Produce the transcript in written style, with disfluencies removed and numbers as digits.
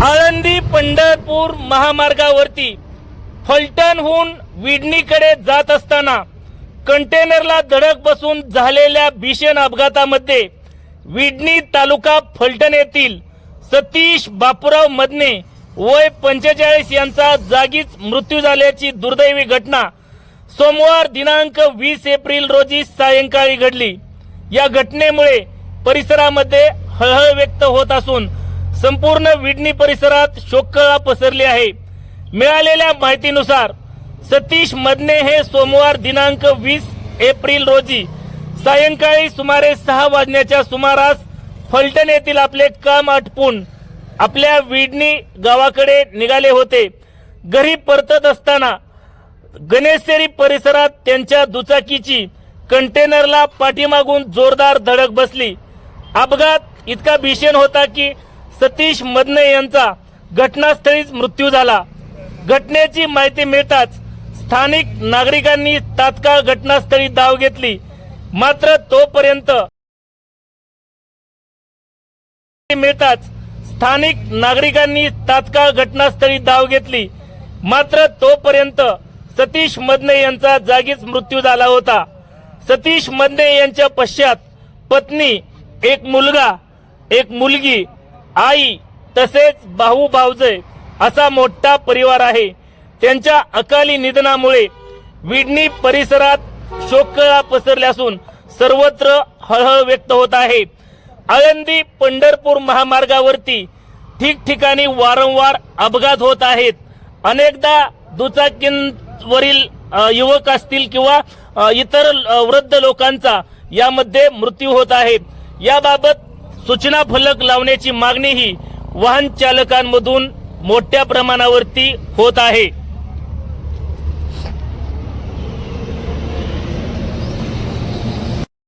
आळंदी पंढरपूर महामार्गावरती फलटणहून विडणीकडे जात असताना कंटेनरला धडक बसून झालेल्या भीषण अपघातामध्ये विडणी तालुका फलटण येथील सतीश बापूराव मदने वय 45 यांचा जागीच मृत्यू झाल्याची दुर्दैवी घटना सोमवार दिनांक 20 एप्रिल रोजी सायंकाळी घडली। या घटनेमुळे परिसरामध्ये हळहळ व्यक्त होत असून संपूर्ण विडणी परिसरात शोककळा पसरली आहे। मिळालेल्या माहितीनुसार सतीश मदने हे सोमवार दिनांक 20 एप्रिल रोजी सायंकाळी सुमारे 6 वाजण्याच्या सुमारास फलटण येथील आपले काम आटपून आपल्या विडणी गावाकडे निघाले होते। घरी परतत असताना गणेशेरी परिसरात त्यांच्या दुचाकीची कंटेनरला पाठीमागून जोरदार धडक बसली। अपघात इतका भीषण होता की सतीश मदने यांचा घटनास्थळीच मृत्यू झाला। घटनेची माहिती मिळताच स्थानिक नागरिकांनी तात्काळ घटनास्थळी धाव घेतली, मात्र तोपर्यंत सतीश मदने यांचा जागीच मृत्यू झाला होता। सतीश मदने यांच्या पश्चात पत्नी, एक मुलगा, एक मुलगी, आई तसेच भाऊ भावजय असा मोठा परिवार आहे। त्यांच्या अकाली निधनामुळे विडणी परिसरात शोककळा पसरली असून सर्वत्र हळहळ व्यक्त होत आहे। आळंदी पंढरपूर महामार्गावरती ठिकठिकाणी वारंवार अपघात होत आहेत। अनेकदा दुचाकींवरील युवक असतील किंवा इतर वृद्ध लोकांचा यामध्ये मृत्यू होत आहे। याबाबत सूचना फलक लावण्याची मागणीही वाहन चालकांमधून मोठ्या प्रमाणावरती होत आहे।